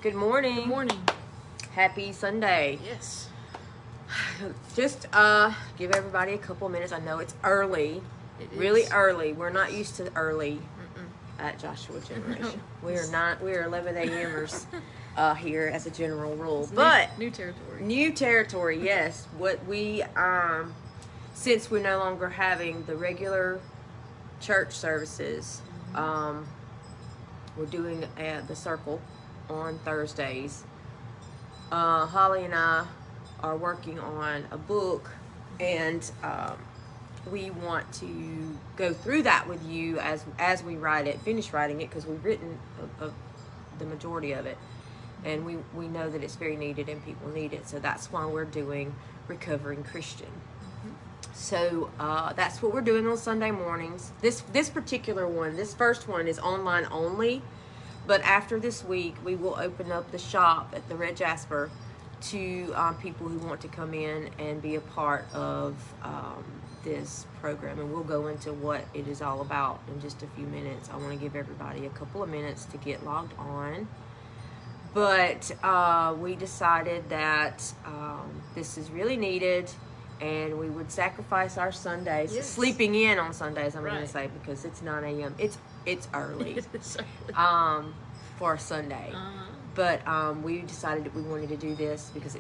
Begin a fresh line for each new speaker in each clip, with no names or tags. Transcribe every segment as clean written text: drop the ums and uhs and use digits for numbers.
Good morning.
Good morning.
Happy Sunday.
Yes.
Just give everybody a couple of minutes. I know it's early.
It
really
is.
early. We're not used to early at Joshua Generation.
No.
We are not. We are 11 a.m.ers here as a general rule.
It's
But
new territory.
New territory, yes. What we since we're no longer having the regular church services, we're doing the circle on Thursdays. Holly and I are working on a book, and we want to go through that with you as we write it, finish writing it, because we've written the majority of it, and we know that it's very needed and people need it. So that's why we're doing Recovering Christian. So that's what we're doing on Sunday mornings. This particular one, this first one, is online only. But after this week, we will open up the shop at the Red Jasper to people who want to come in and be a part of this program. And we'll go into what it is all about in just a few minutes. I want to give everybody a couple of minutes to get logged on. But we decided that this is really needed, and we would sacrifice our Sundays,
Yes.
sleeping in on Sundays, I'm going
Right.
to say, because it's 9 a.m. It's early
Sorry.
for a Sunday. But we decided that we wanted to do this because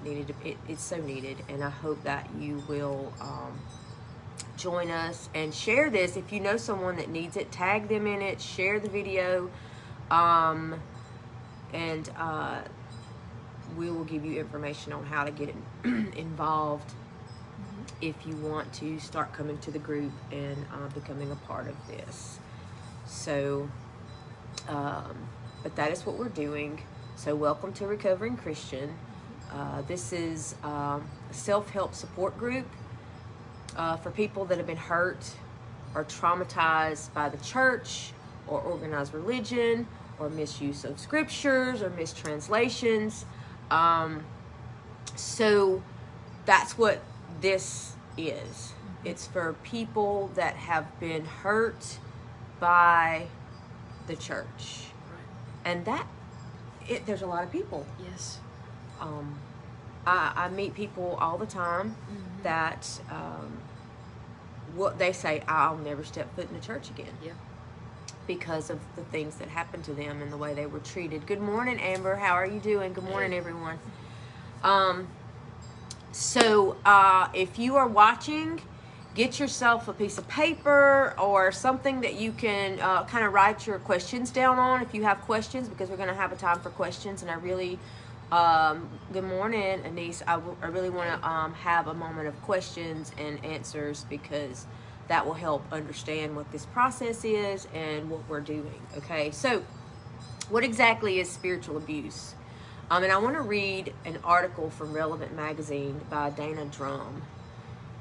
it's so needed, and I hope that you will join us and share this. If you know someone that needs it, tag them in it, share the video, and we will give you information on how to get involved if you want to start coming to the group and becoming a part of this. So, but that is what we're doing. So welcome to Recovering Christian. This is a self-help support group for people that have been hurt or traumatized by the church or organized religion or misuse of scriptures or mistranslations. So that's what this is. It's for people that have been hurt by the church. And there's a lot of people.
Yes.
I meet people all the time that what they say, I'll never step foot in the church again.
Yeah.
Because of the things that happened to them and the way they were treated. Good morning, Amber. How are you doing? Good morning, everyone. So if you are watching, get yourself a piece of paper or something that you can kind of write your questions down on if you have questions, because we're going to have a time for questions. And I really, good morning, Anise. I really want to have a moment of questions and answers, because that will help understand what this process is and what we're doing. Okay, so what exactly is spiritual abuse? And I want to read an article from Relevant Magazine by Dana Drum.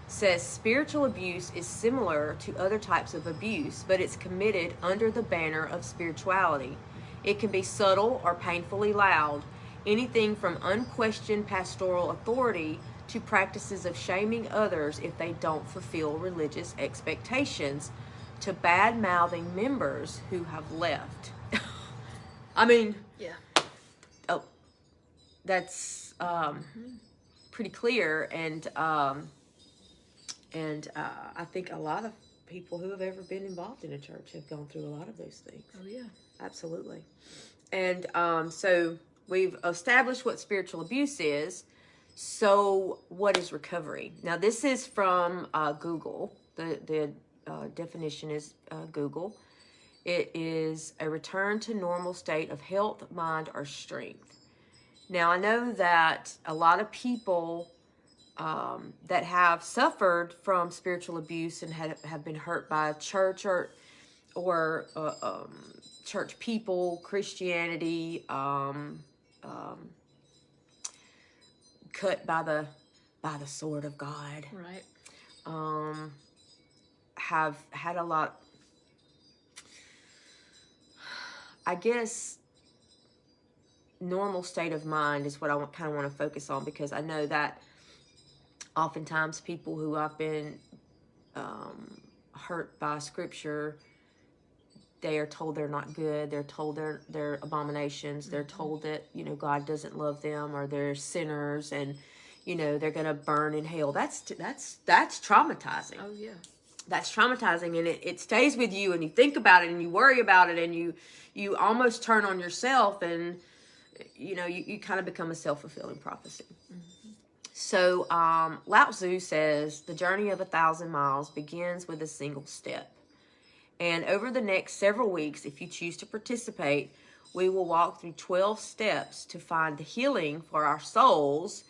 It says, spiritual abuse is similar to other types of abuse, but it's committed under the banner of spirituality. It can be subtle or painfully loud, anything from unquestioned pastoral authority to practices of shaming others if they don't fulfill religious expectations, to bad-mouthing members who have left. I mean,
Yeah.
oh, that's pretty clear, and I think a lot of people who have ever been involved in a church have gone through a lot of those things.
Oh, yeah.
Absolutely. And so we've established what spiritual abuse is. So what is recovery? Now, this is from Google. The definition is Google. It is a return to normal state of health, mind, or strength. Now, I know that a lot of people that have suffered from spiritual abuse and have been hurt by church or church people, Christianity, cut by the sword of God,
Right.
have had a lot, I guess, normal state of mind is what I kind of want to focus on, because I know that oftentimes people who have been hurt by scripture they are told they're not good. They're told they're abominations. They're told that, you know, God doesn't love them, or they're sinners, and, you know, they're going to burn in hell. That's traumatizing.
Oh, yeah.
That's traumatizing, and it stays with you, and you think about it, and you worry about it, and you almost turn on yourself, and, you know, you kind of become a self-fulfilling prophecy. So Lao Tzu says the journey of 1,000 miles begins with a single step. And over the next several weeks, if you choose to participate, we will walk through 12 steps to find the healing for our souls,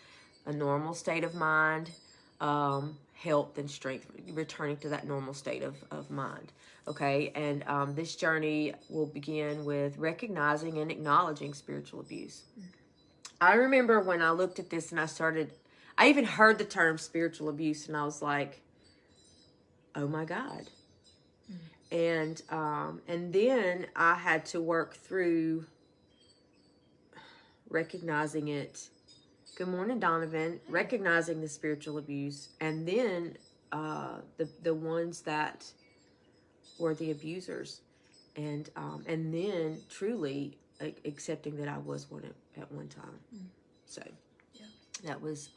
a normal state of mind, health and strength, returning to that normal state of mind. Okay, and this journey will begin with recognizing and acknowledging spiritual abuse. I remember when I looked at this and I even heard the term spiritual abuse, and I was like, oh my God. And then I had to work through recognizing it. Good morning, Donovan. Recognizing the spiritual abuse, and then the ones that were the abusers, and then truly accepting that I was one at one time. So
yeah,
that was.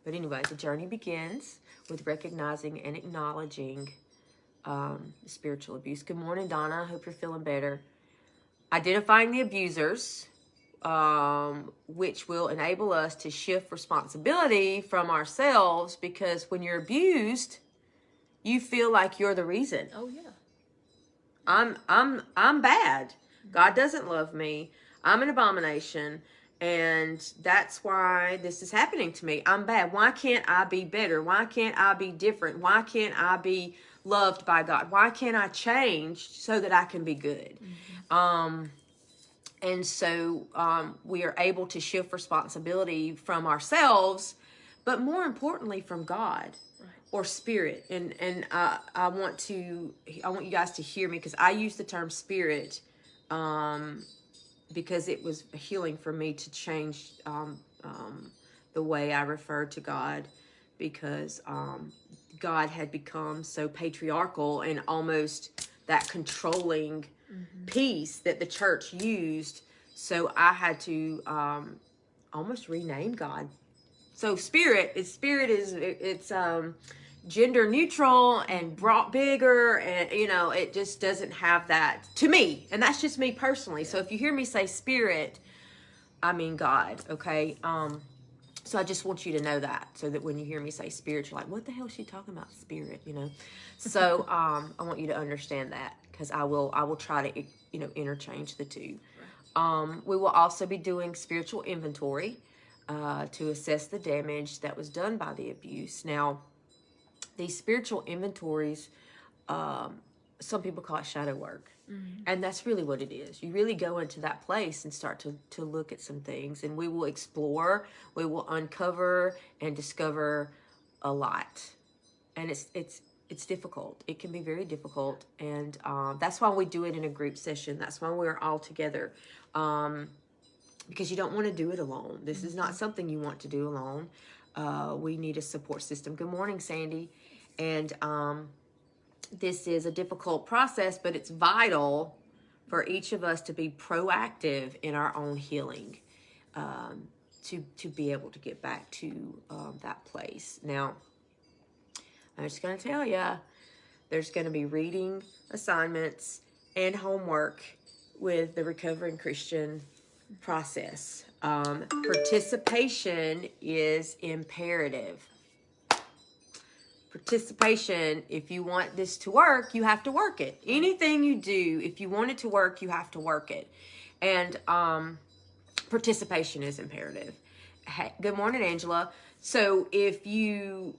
But anyway, the journey begins with recognizing and acknowledging spiritual abuse. Good morning, Donna. Hope you're feeling better. Identifying the abusers, which will enable us to shift responsibility from ourselves, because when you're abused, you feel like you're the reason.
Oh, yeah.
I'm bad. God doesn't love me. I'm an abomination. And that's why this is happening to me. I'm bad. Why can't I be better? Why can't I be different? Why can't I be loved by God? Why can't I change so that I can be good? And so we are able to shift responsibility from ourselves, but more importantly from God. Or spirit. And I want you guys to hear me, because I use the term spirit because it was healing for me to change the way I referred to God, because God had become so patriarchal and almost that controlling piece that the church used. So I had to almost rename God. So spirit is gender neutral and brought bigger, and you know, it just doesn't have that to me, and that's just me personally. So if you hear me say spirit, I mean God. Okay. So I just want you to know that, so that when you hear me say spirit, you're like, what the hell is she talking about, spirit, you know? So I want you to understand that, because I will try to, you know, interchange the two. We will also be doing spiritual inventory to assess the damage that was done by the abuse. Now, these spiritual inventories, some people call it shadow work. And that's really what it is. You really go into that place and start to look at some things, and we will explore, we will uncover and discover a lot. And it's difficult. It can be very difficult. And that's why we do it in a group session. That's why we're all together. Because you don't want to do it alone. This is not something you want to do alone. We need a support system. Good morning, Sandy. And this is a difficult process, but it's vital for each of us to be proactive in our own healing, to be able to get back to that place. Now, I'm just going to tell you, there's going to be reading assignments and homework with the Recovering Christian process. Participation is imperative. Participation, if you want this to work, you have to work it. Anything you do, if you want it to work, you have to work it. And participation is imperative. Hey, good morning, Angela. So if you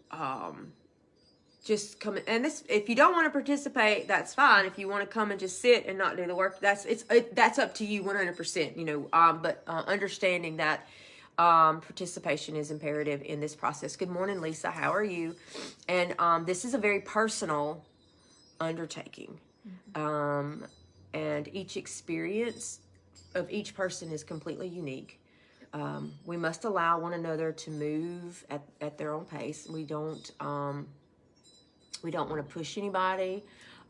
just come, and this, if you don't want to participate, that's fine. If you want to come and just sit and not do the work, that's up to you 100%, you know, but understanding that participation is imperative in this process. Good morning, Lisa. How are you? And this is a very personal undertaking. And each experience of each person is completely unique. We must allow one another to move at their own pace. We don't want to push anybody.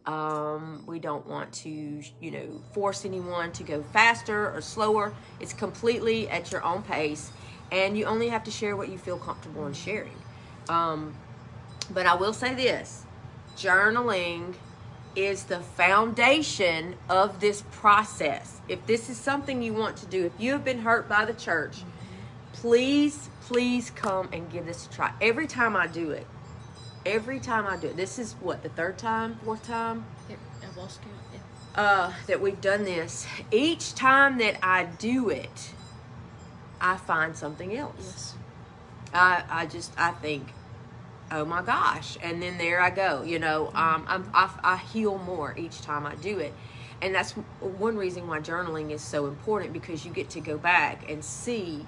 We don't want to, you know, force anyone to go faster or slower. It's completely at your own pace, and you only have to share what you feel comfortable in sharing. But I will say this, journaling is the foundation of this process. If this is something you want to do, if you have been hurt by the church, please come and give this a try. Every time I do it, this is what, the third time, fourth time?
I've lost count, yeah.
That we've done this. Each time that I do it, I find something else.
Yes.
I think, oh my gosh, and then there I go. You know, I heal more each time I do it, and that's one reason why journaling is so important, because you get to go back and see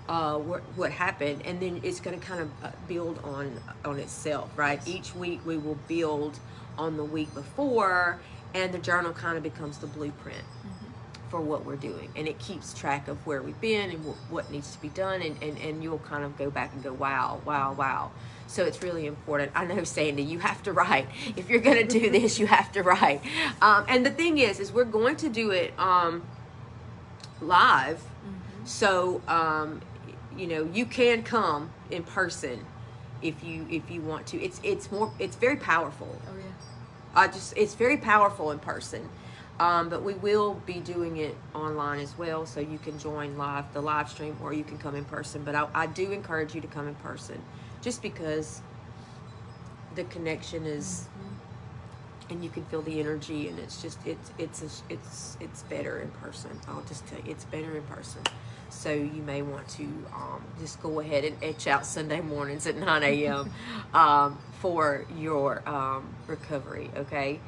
what happened, and then it's going to kind of build on itself, right?
Yes.
Each week we will build on the week before, and the journal kind of becomes the blueprint for what we're doing, and it keeps track of where we've been and what needs to be done, and you'll kind of go back and go, wow. So it's really important. I know, Sandy, you have to write. If you're going to do this, you have to write. And the thing is we're going to do it live. So you know, you can come in person if you want to. It's very powerful.
Oh yeah.
It's very powerful in person. But we will be doing it online as well, so you can join the live stream, or you can come in person. But I do encourage you to come in person, just because the connection is, and you can feel the energy, and it's just it's better in person. I'll just tell you, it's better in person. So you may want to just go ahead and etch out Sunday mornings at 9 a.m. For your recovery. Okay.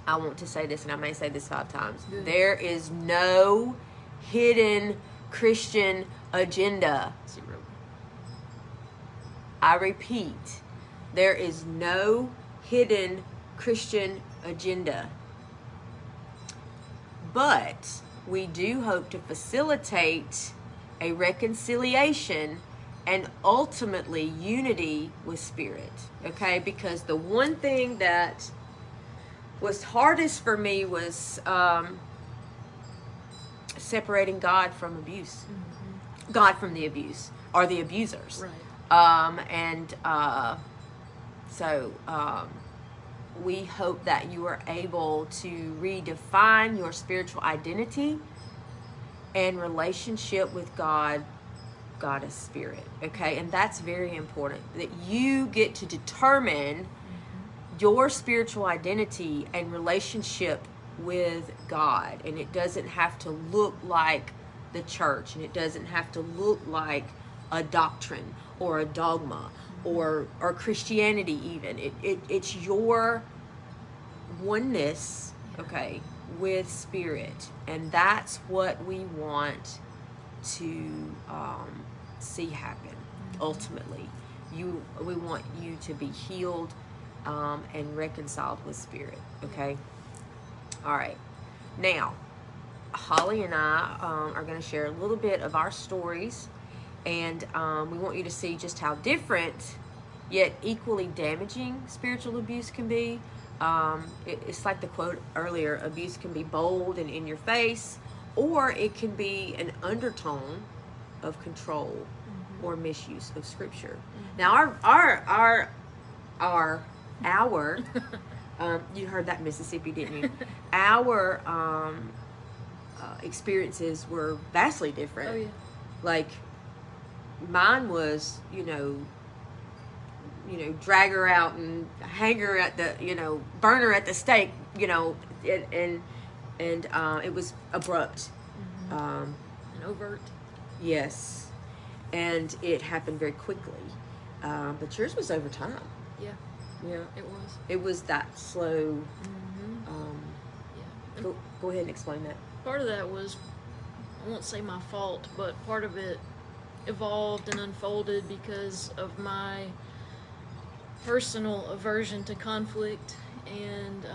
I want to say this, and I may say this 5 times.
Good.
There is no hidden Christian agenda.
0.
I repeat, there is no hidden Christian agenda. But we do hope to facilitate a reconciliation and ultimately unity with Spirit. Okay? Because the one thing that was hardest for me was separating God from abuse. God from the abuse, or the abusers.
Right.
So we hope that you are able to redefine your spiritual identity and relationship with God is Spirit. Okay? And that's very important, that you get to determine your spiritual identity and relationship with God. And it doesn't have to look like the church, and it doesn't have to look like a doctrine or a dogma or Christianity even. It's your oneness, okay, with Spirit. And that's what we want to see happen ultimately. We want you to be healed and reconciled with Spirit. Okay? All right. Now, Holly and I are going to share a little bit of our stories, and we want you to see just how different yet equally damaging spiritual abuse can be. It's like the quote earlier, abuse can be bold and in your face, or it can be an undertone of control or misuse of Scripture. Now, our you heard that, Mississippi, didn't you? Our experiences were vastly different.
Oh yeah.
Like, mine was, drag her out and hang her at the, burn her at the stake, and it was abrupt.
And overt.
Yes. And it happened very quickly. But yours was over time.
Yeah.
Yeah.
It was.
It was that slow.
Yeah.
Go ahead and explain that.
Part of that was, I won't say my fault, but part of it evolved and unfolded because of my personal aversion to conflict. And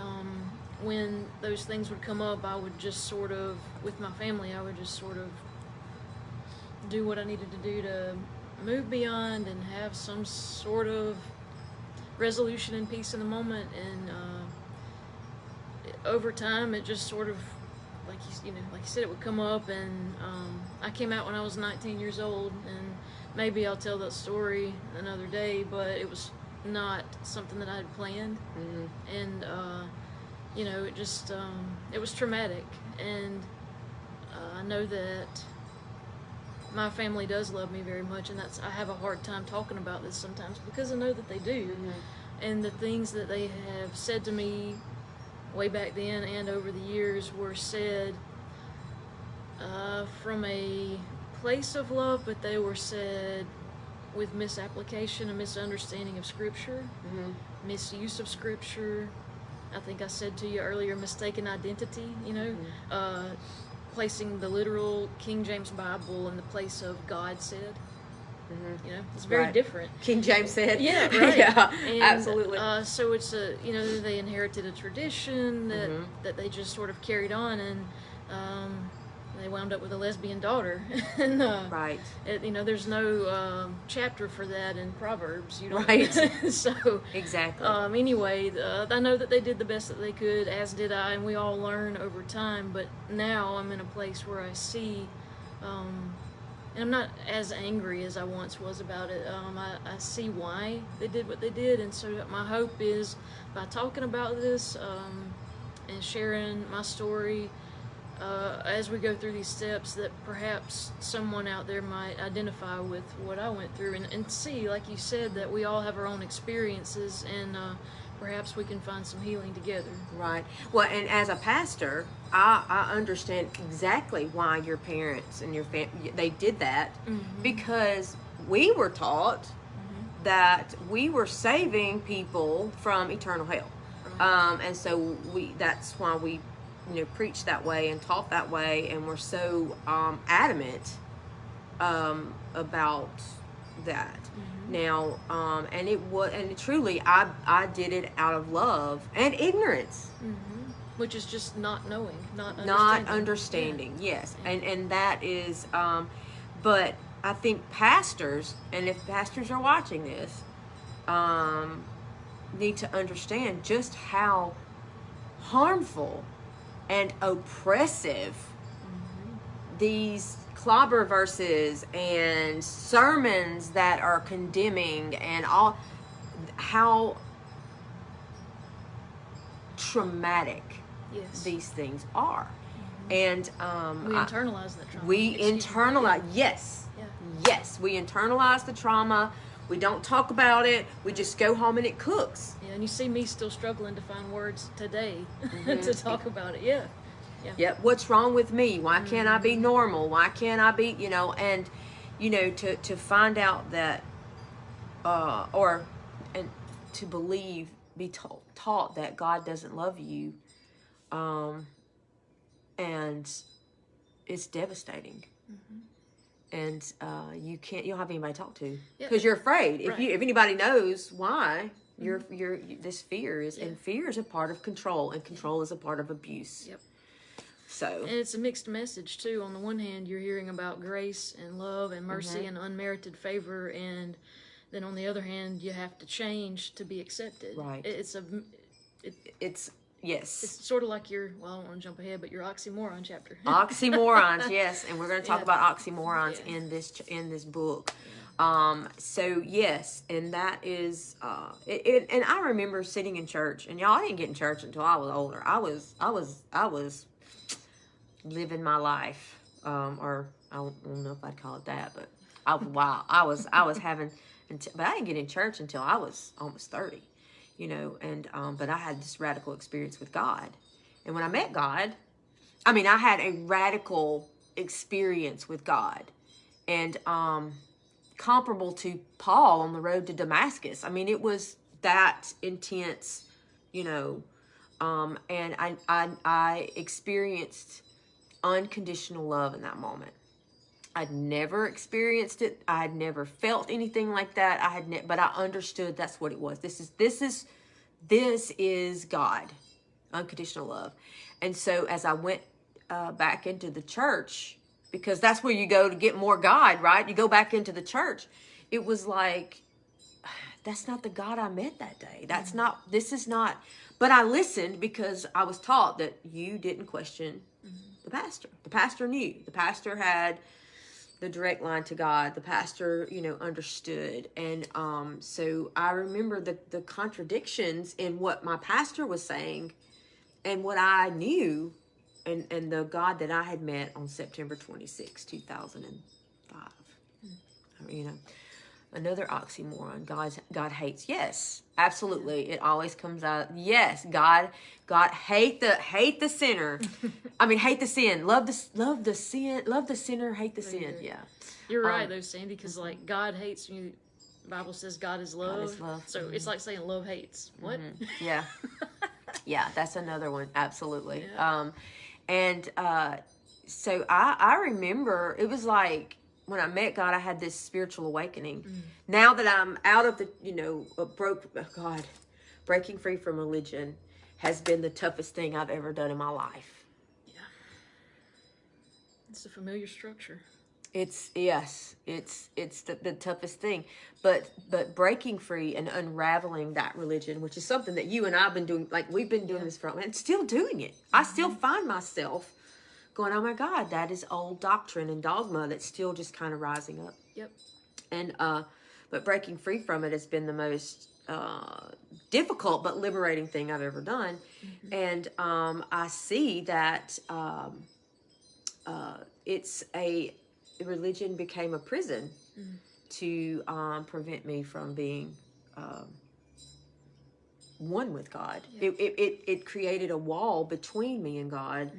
when those things would come up, I would just sort of, with my family, I would just sort of do what I needed to do to move beyond and have some sort of resolution and peace in the moment, and over time it just sort of, like like you said, it would come up, and I came out when I was 19 years old, and maybe I'll tell that story another day, but it was not something that I had planned, and it just it was traumatic, and I know that my family does love me very much, and I have a hard time talking about this sometimes because I know that they do, and the things that they have said to me way back then and over the years were said from a place of love, but they were said with misapplication and misunderstanding of Scripture, misuse of Scripture. I think I said to you earlier, mistaken identity, placing the literal King James Bible in the place of God said. It's very different.
King James said.
Yeah, right.
Yeah,
and,
absolutely.
So it's they inherited a tradition that they just sort of carried on, and they wound up with a lesbian daughter. And
right.
There's no chapter for that in Proverbs. You don't.
Right.
So
exactly.
Anyway, I know that they did the best that they could, as did I, and we all learn over time. But now I'm in a place where I see. And I'm not as angry as I once was about it. I see why they did what they did, and so my hope is by talking about this and sharing my story as we go through these steps, that perhaps someone out there might identify with what I went through and see, like you said, that we all have our own experiences, and perhaps we can find some healing together.
Right. Well, and as a pastor, I understand exactly why your parents and your family, they did that, because we were taught that we were saving people from eternal hell.
Right.
And so that's why we, preached that way and taught that way, and we're so adamant about that. Now, and truly, I did it out of love and ignorance.
Which is just not knowing, not
understanding.
Yeah.
Yes, and that is, but I think pastors, and if pastors are watching this, need to understand just how harmful and oppressive these clobber verses and sermons that are condemning and all, how traumatic these things are. And
we internalize that trauma.
We internalize, yes. We internalize the trauma. We don't talk about it. We just go home and it cooks.
Yeah, and you see me still struggling to find words today to talk about it. Yeah.
Yep. What's wrong with me? Why can't I be normal? Why can't I be, and, to find out that, and to believe, be taught that God doesn't love you, and it's devastating. And you don't have anybody to talk to because you're afraid. If anybody knows why, this fear is, and fear is a part of control, and control is a part of abuse.
Yep.
So,
and it's a mixed message too. On the one hand, you're hearing about grace and love and mercy and unmerited favor, and then on the other hand, you have to change to be accepted.
Right.
It's
yes.
It's sort of like I don't want to jump ahead, but your oxymoron chapter.
Oxymorons, yes, and we're going to talk about oxymorons in this book. So yes, and that is and I remember sitting in church, and y'all, I didn't get in church until I was older. I was living my life, or I don't know if I'd call it that, but I was having, but I didn't get in church until I was almost 30. And but I had this radical experience with God. And when I met God, I had a radical experience with God, and comparable to Paul on the road to Damascus. It was that intense, and I experienced unconditional love in that moment. I'd never experienced it. I had never felt anything like that. But I understood that's what it was. This is God, unconditional love. And so as I went back into the church, because that's where you go to get more God, right? You go back into the church. It was like that's not the God I met that day. That's not, this is not, but I listened because I was taught that you didn't question the pastor. The pastor knew. The pastor had the direct line to God. The pastor, understood. And so I remember the contradictions in what my pastor was saying and what I knew, and the God that I had met on September 26, 2005. Another oxymoron. God hates. Yes, absolutely. It always comes out. Yes, God hate the sinner. I mean, hate the sin. Love the sin. Love the sinner. Hate the sin. Yeah.
You're right though, Sandy, because like God hates you. The Bible says God is love.
God is love.
So it's like saying love hates. What?
Yeah. Yeah, that's another one. Absolutely.
Yeah.
So I remember it was like when I met God, I had this spiritual awakening. Now that I'm out of the, breaking free from religion has been the toughest thing I've ever done in my life.
Yeah. It's a familiar structure.
It's the toughest thing, but breaking free and unraveling that religion, which is something that you and I've been doing, like we've been doing this for, and still doing it. I still find myself going, oh my God, that is old doctrine and dogma that's still just kind of rising up.
Yep.
And but breaking free from it has been the most difficult but liberating thing I've ever done. And I see that religion became a prison to prevent me from being one with God.
Yeah.
It created a wall between me and God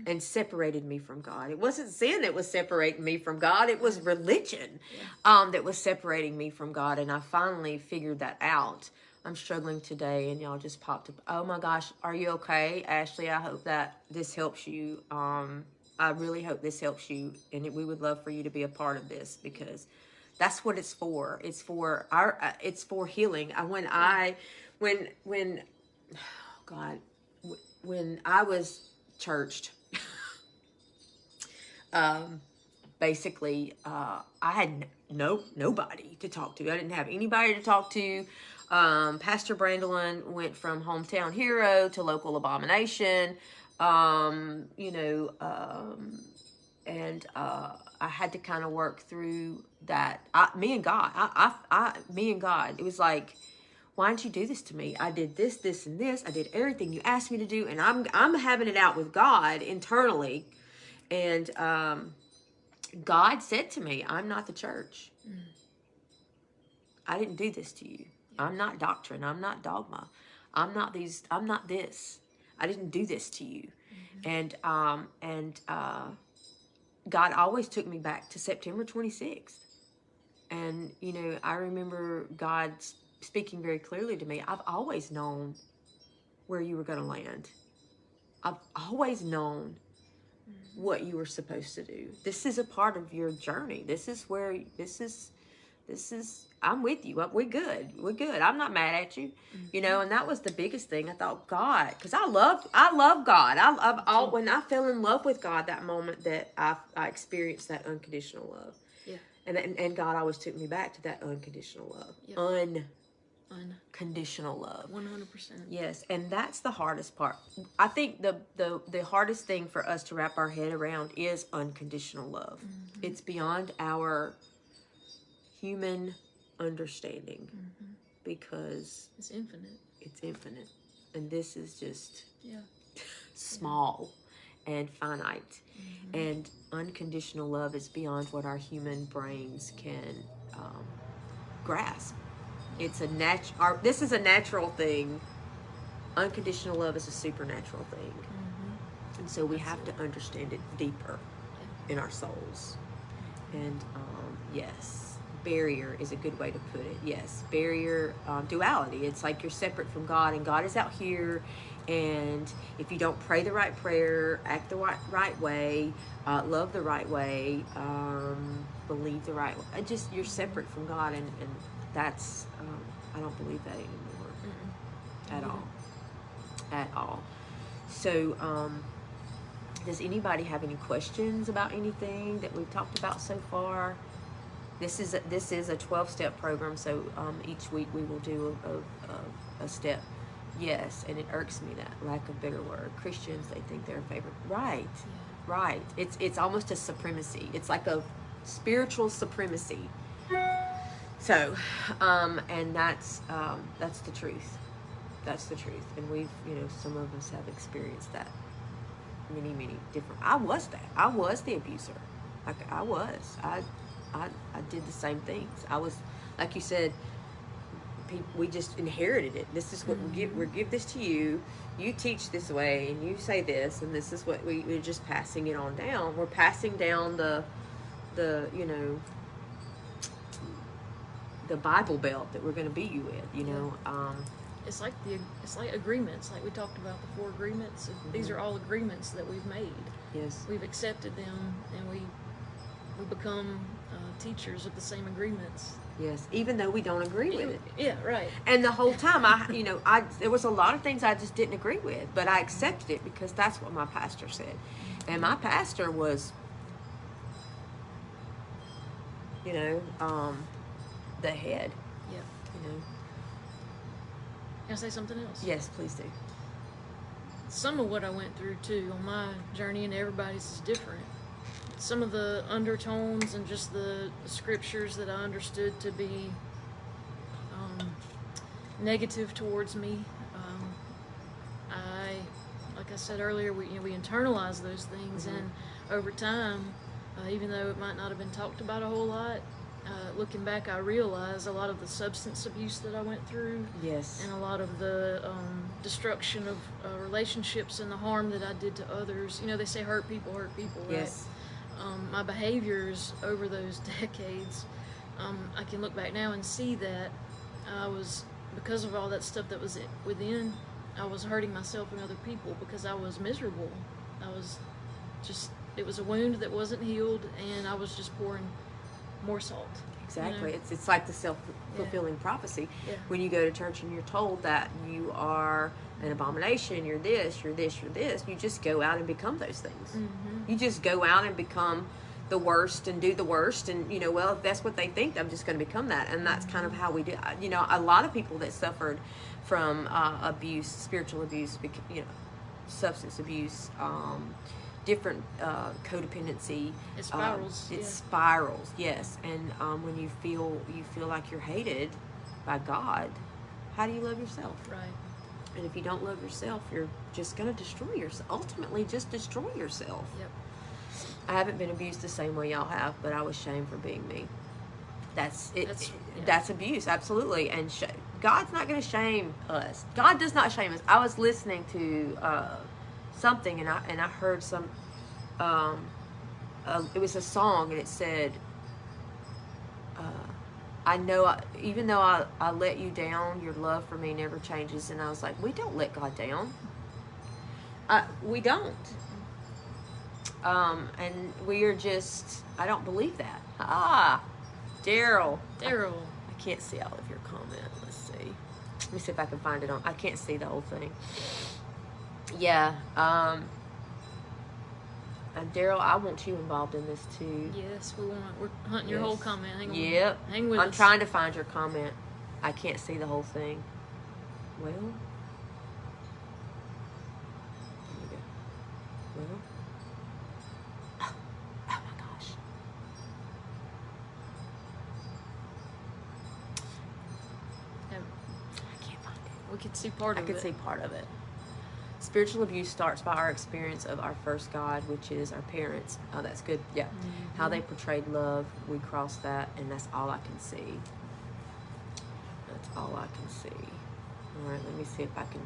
and separated me from God. It wasn't sin that was separating me from God. It was religion that was separating me from God. And I finally figured that out. I'm struggling today, and y'all just popped up. Oh my gosh, are you okay, Ashley? I hope that this helps you. I really hope this helps you, and we would love for you to be a part of this because that's what it's for. It's for it's for healing. When I was churched, basically, I had nobody to talk to. I didn't have anybody to talk to. Pastor Brandolin went from hometown hero to local abomination. And I had to kind of work through that. Me and God. It was like, why didn't you do this to me? I did this, this, and this. I did everything you asked me to do, and I'm having it out with God internally. And God said to me, I'm not the church. I didn't do this to you. I'm not doctrine. I'm not dogma. I'm not this. I didn't do this to you. And God always took me back to September 26th. And, I remember God speaking very clearly to me. I've always known where you were going to land. I've always known what you were supposed to do. This is a part of your journey. I'm with you. We're good. I'm not mad at you. And that was the biggest thing. I thought, God, because I love God. When I fell in love with God, that moment that I experienced that unconditional love.
Yeah.
And God always took me back to that unconditional love.
Yep.
Unconditional love.
100%.
Yes, and that's the hardest part. I think the hardest thing for us to wrap our head around is unconditional love. It's beyond our human understanding because
it's infinite.
And this is just
Yeah.
small and finite. And unconditional love is beyond what our human brains can grasp. It's this is a natural thing. Unconditional love is a supernatural thing. And so we have to understand it deeper in our souls. And yes, barrier is a good way to put it. Yes, barrier, duality. It's like you're separate from God, and God is out here. And if you don't pray the right prayer, act the right way, love the right way, believe the right way, you're separate from God, and that's I don't believe that anymore at all. So does anybody have any questions about anything that we've talked about so far? This is a 12-step program, so each week we will do a step. Yes, and it irks me, that lack of better word. Christians, they think they're favored. Right, right. It's almost a supremacy. It's like a spiritual supremacy. So, and that's the truth. That's the truth. And we've, some of us have experienced that. Many different. I was that. I was the abuser. Like I was. I did the same things. I was, like you said, we just inherited it. This is what we give this to you. You teach this way, and you say this, and this is what we're just passing it on down. We're passing down the Bible belt that we're going to beat you with.
It's like agreements, like we talked about the 4 agreements. These are all agreements that we've made.
Yes.
We've accepted them, and we become teachers of the same agreements.
Yes, even though we don't agree with it.
Yeah, right.
And the whole time, there was a lot of things I just didn't agree with, but I accepted it because that's what my pastor said. And my pastor was, the head.
Yeah. Can I say something else?
Yes, please do.
Some of what I went through too on my journey, and everybody's is different. Some of the undertones and just the scriptures that I understood to be negative towards me, like I said earlier, we internalize those things, and over time, even though it might not have been talked about a whole lot, looking back, I realized a lot of the substance abuse that I went through,
yes,
and a lot of the destruction of relationships and the harm that I did to others. They say hurt people, right?
Yes.
My behaviors over those decades, I can look back now and see that I was, because of all that stuff that was within, I was hurting myself and other people because I was miserable. It was a wound that wasn't healed, and I was just pouring more salt.
Exactly. It's like the self-fulfilling prophecy.
Yeah.
When you go to church and you're told that you are an abomination, you're this, you're this, you're this, you just go out and become those things.
Mm-hmm.
You just go out and become the worst and do the worst, and well, if that's what they think, I'm just going to become that. And that's kind of how we do. A lot of people that suffered from abuse, spiritual abuse, substance abuse, different codependency.
It spirals.
It spirals, yes. And when you feel like you're hated by God, how do you love yourself?
Right.
And if you don't love yourself, you're just going to destroy yourself. Ultimately, just destroy yourself.
Yep.
I haven't been abused the same way y'all have, but I was shamed for being me. That's it. That's abuse, absolutely. And God's not going to shame us. God does not shame us. I was listening to something, and I heard some. It was a song, and it said, I know, even though I let you down, your love for me never changes. And I was like, we don't let God down. We don't. And we are just, I don't believe that. Daryl. I can't see all of your comment. Let's see. Let me see if I can find it on. I can't see the whole thing. Yeah. And Daryl, I want you involved in this too.
Yes, we're hunting your whole comment. Hang on.
Yep.
Hang with
I'm
us.
trying to find your comment. I can't see the whole thing. Well. There we go. Well. Oh my gosh. I can't find it.
We could see part of it.
I could see part of it. Spiritual abuse starts by our experience of our first God, which is our parents. Oh, that's good. Yeah.
Mm-hmm.
How they portrayed love. We cross that, and that's all I can see. That's all I can see. All right, let me see if I can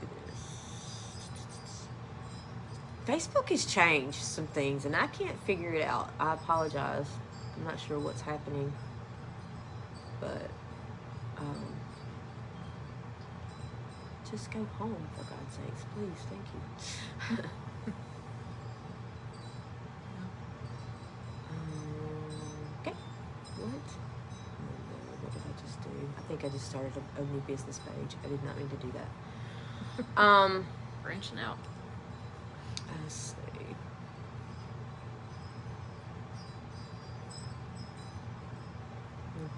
do this. Facebook has changed some things, and I can't figure it out. I apologize. I'm not sure what's happening. But, just go home, for God's sakes. Please, thank you. Okay. What did I just do? I think I just started a new business page. I did not mean to do that.
Branching out.
Let's see.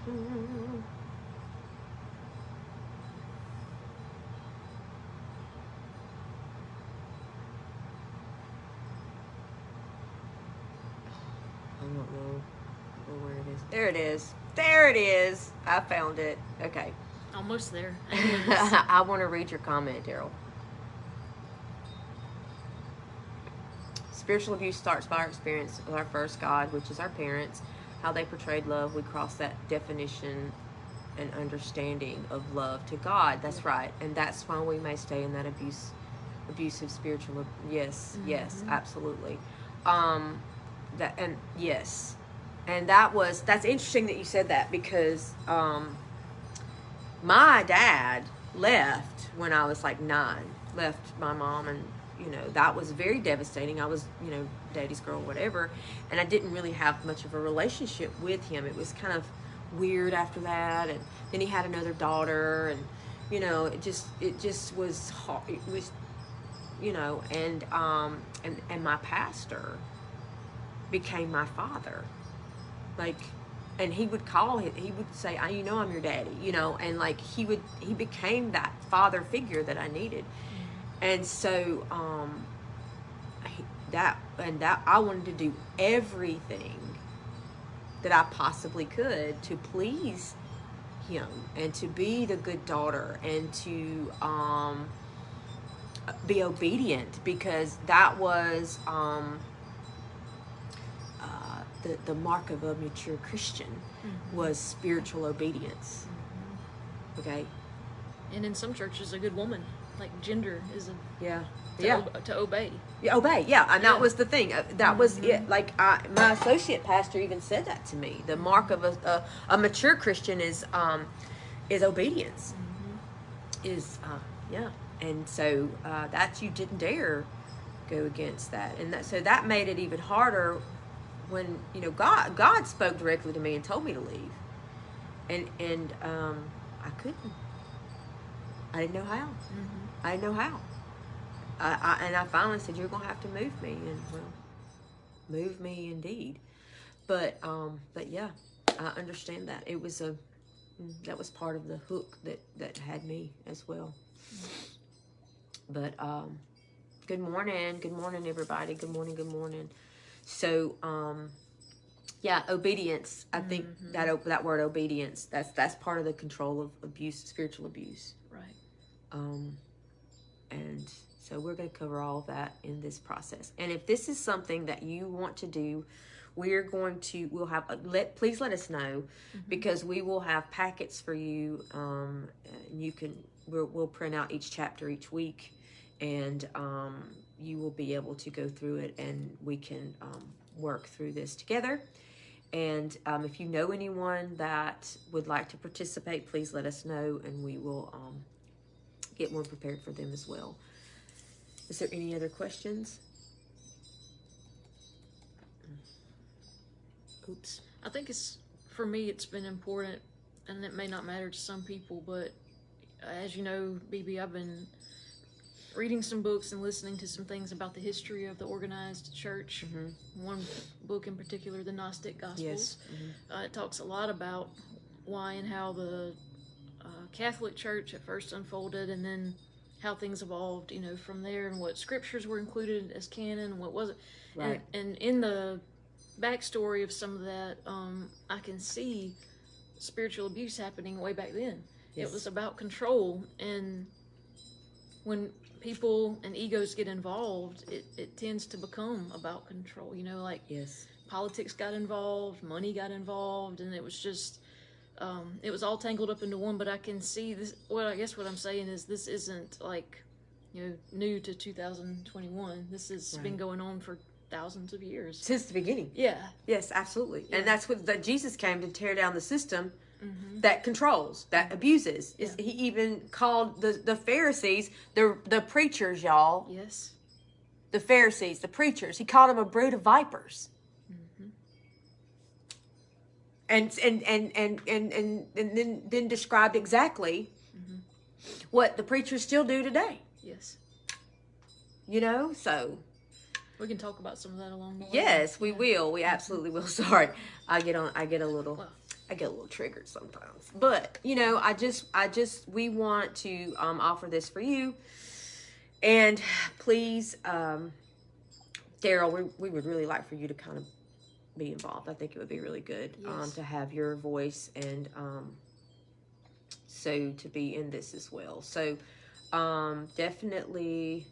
I don't know where it is. There it is. There it is. I found it. Okay.
Almost there.
I want to read your comment, Daryl. Spiritual abuse starts by our experience with our first God, which is our parents, how they portrayed love. We cross that definition and understanding of love to God. That's right. And that's why we may stay in that abusive spiritual. Yes, yes, absolutely. Yes. And that's interesting that you said that, because my dad left when I was like 9, left my mom, and that was very devastating. I was, daddy's girl, whatever, and I didn't really have much of a relationship with him. It was kind of weird after that, and then he had another daughter, and it just was hard. It was, and my pastor became my father, like, and he would call it, he would say, I'm your daddy, and like he became that father figure that I needed. And so that I wanted to do everything that I possibly could to please him, and to be the good daughter, and to be obedient, because that was the mark of a mature Christian, was spiritual obedience. Okay.
And in some churches, a good woman, like gender, is to obey.
Yeah, obey. Yeah, and that was the thing. That was it. Like my associate pastor even said that to me. The mark of a mature Christian is obedience. Is and so that you didn't dare go against that, and so that made it even harder when God spoke directly to me and told me to leave, and I couldn't. I didn't know how. I didn't know how. And I finally said, "You're gonna have to move me," and move me indeed. But yeah, I understand that it was that was part of the hook that had me as well. But good morning, everybody. Good morning. So yeah, obedience. I think that word obedience. That's part of the control of abuse, spiritual abuse.
Right.
And so we're going to cover all of that in this process. And if this is something that you want to do, we'll have please let us know, because we will have packets for you. We'll print out each chapter each week, and you will be able to go through it, and we can work through this together. And if you know anyone that would like to participate, please let us know, and we will get more prepared for them as well. Is there any other questions? Oops.
I think for me, it's been important, and it may not matter to some people, but as you know, BB, I've been reading some books and listening to some things about the history of the organized church. One book in particular, the Gnostic Gospels.
Yes.
It talks a lot about why and how the Catholic Church at first unfolded, and then how things evolved, from there, and what scriptures were included as canon and what wasn't.
Right.
And in the backstory of some of that, I can see spiritual abuse happening way back then. Yes. It was about control, and when people and egos get involved, it tends to become about control. Like
yes,
politics got involved, money got involved, and it was just it was all tangled up into one. But I can see this. Well, I guess what I'm saying is this isn't like new to 2021. This has been going on for thousands of years,
since the beginning.
Yeah.
Yes, absolutely. Yeah. And that's that Jesus came to tear down the system that controls, that abuses. Yeah. He even called the Pharisees, the preachers, y'all.
Yes.
The Pharisees, the preachers. He called them a brood of vipers. And then described exactly what the preachers still do today.
Yes.
So
we can talk about some of that along the way.
Yes, we will. We absolutely will. Sorry, I get a little I get a little triggered sometimes. But, you know, we want to offer this for you. And please, Daryl, we would really like for you to kind of be involved. I think it would be really good
Yes.
to have your voice and so to be in this as well. So definitely,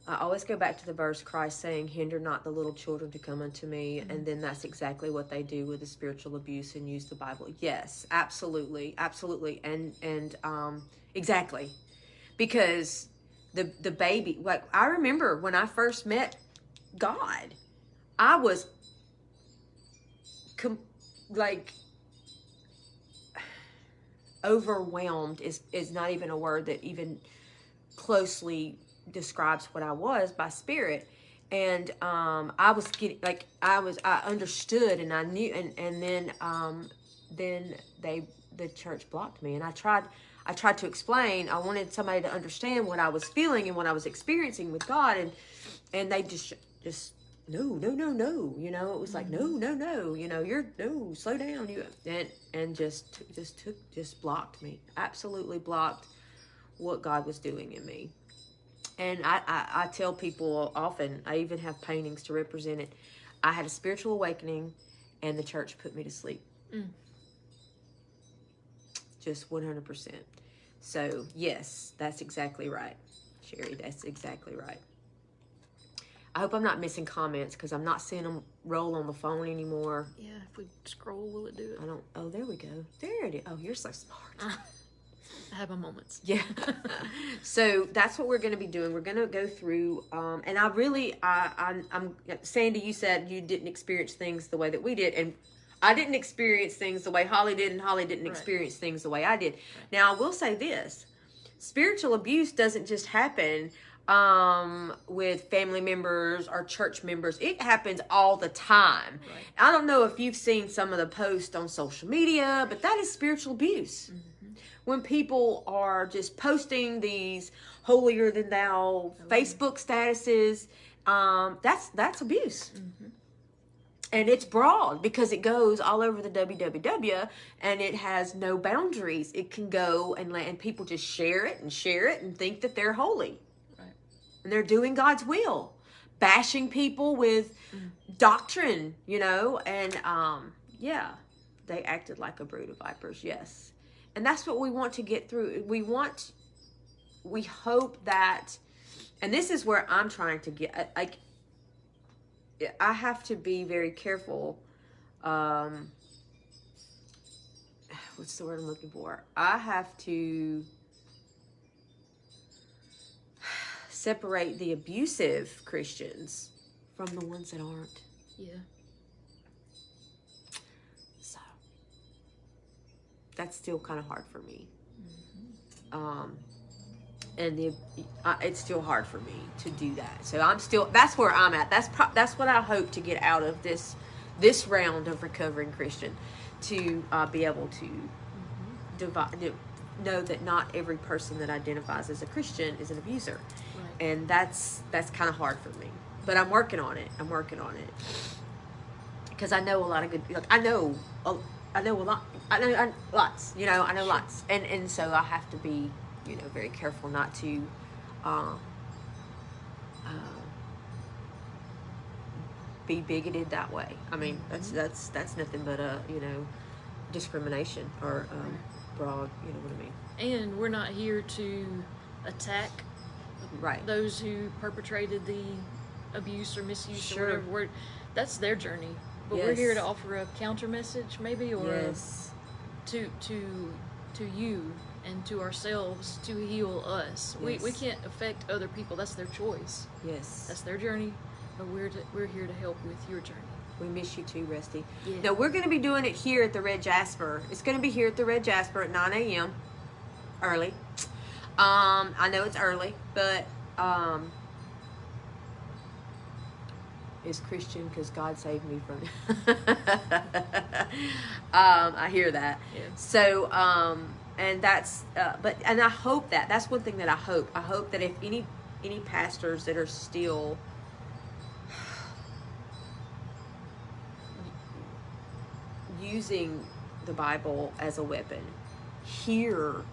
I always go back to the verse, Christ saying, hinder not the little children to come unto me.
Mm-hmm.
And then that's exactly what they do with the spiritual abuse and use the Bible. Yes, absolutely. Absolutely. And exactly. Because the baby, like, I remember when I first met God, I was like overwhelmed is not even a word that even closely describes what I was by spirit. And I was getting like I understood and I knew, and then the church blocked me, and I tried to explain. I wanted somebody to understand what I was feeling and what I was experiencing with God, and they just no, you know, it was like no, you know, no, slow down, you, and just blocked me, absolutely blocked what God was doing in me. And I tell people often, I even have paintings to represent it. I had a spiritual awakening, and the church put me to sleep. Just 100%. So yes, that's exactly right, Sherry. That's exactly right. I hope I'm not missing comments because I'm not seeing them roll on the phone anymore.
Yeah, if we scroll, will it do it?
I don't. Oh, there we go. There it is. Oh, you're so smart.
I have my moments.
Yeah. So that's what we're going to be doing. We're going to go through, and I'm Sandy, you said you didn't experience things the way that we did, and I didn't experience things the way Holly did, and Holly didn't experience things the way I did. Now, I will say this. Spiritual abuse doesn't just happen with family members or church members. It happens all the time.
Right.
I don't know if you've seen some of the posts on social media, but that is spiritual abuse. When people are just posting these holier than thou Facebook statuses, that's abuse. And it's broad because it goes all over the www, and it has no boundaries. It can go and people just share it and think that they're holy.
Right.
And they're doing God's will, bashing people with doctrine, you know, and yeah, they acted like a brood of vipers. Yes. And that's what we want to get through. We hope that, and this is where I'm trying to get, like, I have to be very careful. What's the word I'm looking for? I have to separate the abusive Christians from the ones that aren't.
Yeah.
So that's still kind of hard for me. And it's still hard for me to do that. So that's where I'm at. That's what I hope to get out of this round of Recovering Christian, to be able to know that not every person that identifies as a Christian is an abuser.
Right.
And that's kind of hard for me. But I'm working on it. Because I know a lot of good, like, I know a lot. I know lots, you know, lots. And so I have to be, you know, very careful not to be bigoted that way. I mean, that's nothing but discrimination or broad, you know what I mean.
And we're not here to attack those who perpetrated the abuse or misuse or whatever. That's their journey. But we're here to offer a counter message, maybe, or to you and to ourselves, to heal us.
Yes.
We can't affect other people. That's their choice.
Yes.
That's their journey. But we're here to help with your journey.
We miss you too, Rusty.
Yeah.
No, we're going to be doing it here at the Red Jasper. It's going to be here at the Red Jasper at 9 a.m. early. I know it's early, but is Christian because God saved me from I hear that.
Yeah.
So and that's and I hope that's one thing that I hope that if any pastors that are still using the Bible as a weapon hear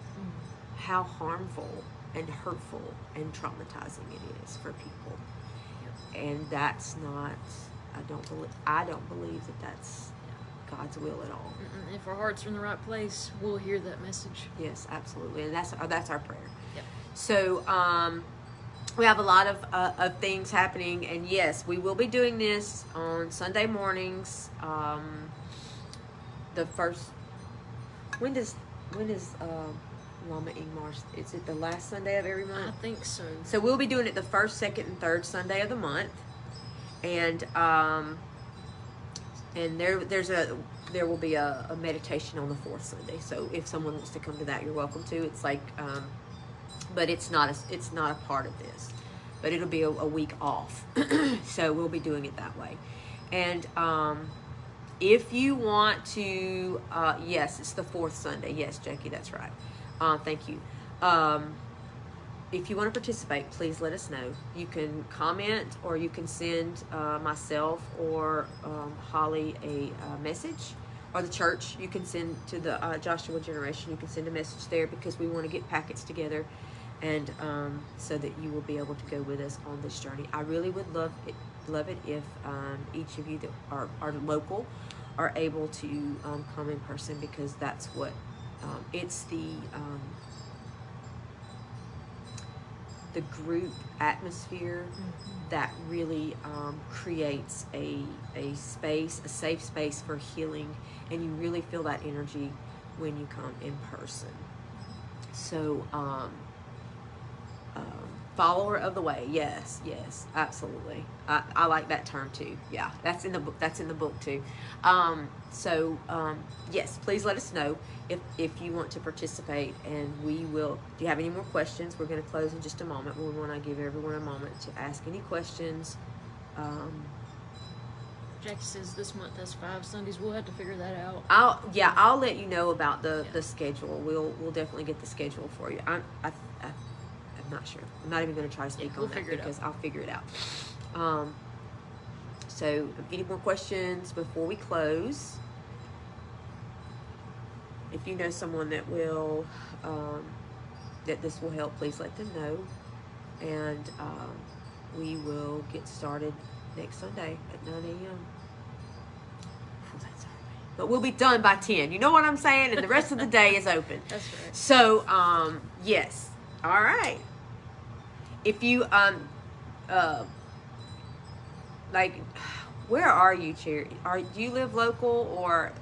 how harmful and hurtful and traumatizing it is for people. And that's not, I don't believe that that's God's will at all.
If our hearts are in the right place, we'll hear that message.
Yes, absolutely, and that's our prayer.
Yep.
So we have a lot of things happening, and yes, we will be doing this on Sunday mornings. The first, when does Lama Ingmar? Is it the last Sunday of every month?
I think so.
So we'll be doing it the first, second, and third Sunday of the month, and there will be a meditation on the fourth Sunday. So if someone wants to come to that, you're welcome to. It's like, but it's not a part of this, but it'll be a week off. So we'll be doing it that way, and if you want to, yes, it's the fourth Sunday. Yes, Jackie, that's right. Thank you. If you want to participate, please let us know. You can comment, or you can send myself or Holly a message, or the church. You can send to the Joshua Generation. You can send a message there, because we want to get packets together, and so that you will be able to go with us on this journey. I really would love it if each of you that are local are able to come in person, because that's what it's the group atmosphere that really creates a space, a safe space for healing, and you really feel that energy when you come in person. So follower of the way, yes, absolutely. I like that term too. Yeah, that's in the book too. Yes, please let us know if you want to participate, and we will. Do you have any more questions? We're going to close in just a moment. We want to give everyone a moment to ask any questions.
Jackie says this month has 5 Sundays. We'll have to figure that out.
I'll let you know about the schedule. We'll definitely get the schedule for you. I'm not sure. I'm not even going to try to speak on that, because I'll figure it out. So, any more questions before we close? If you know someone that will, that this will help, please let them know. And we will get started next Sunday at 9 a.m. But we'll be done by 10. You know what I'm saying? And the rest of the day is open.
That's right.
So, yes. All right. If you, like, where are you, Cherry? Do you live local, or?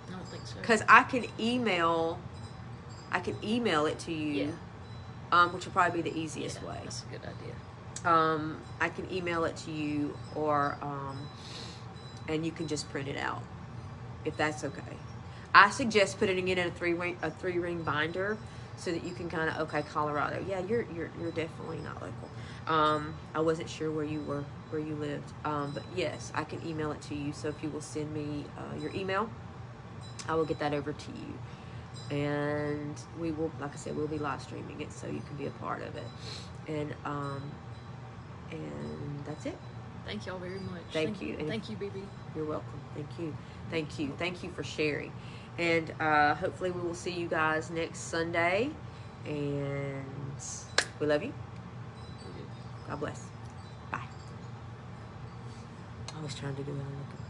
I don't think so.
Because I can email it to you, which will probably be the easiest way.
That's a good idea.
I can email it to you, or, and you can just print it out, if that's okay. I suggest putting it in a three ring binder, so that you can kind of, okay, Colorado. Yeah, you're definitely not local. I wasn't sure where you lived. But yes, I can email it to you. So if you will send me your email, I will get that over to you. And we will, like I said, we'll be live streaming it, so you can be a part of it. And that's it.
Thank y'all very much.
Thank you.
Thank you, BB.
You're welcome. Thank you for sharing. And hopefully we will see you guys next Sunday. And we love you. God bless. Bye. I was trying to do it on the computer.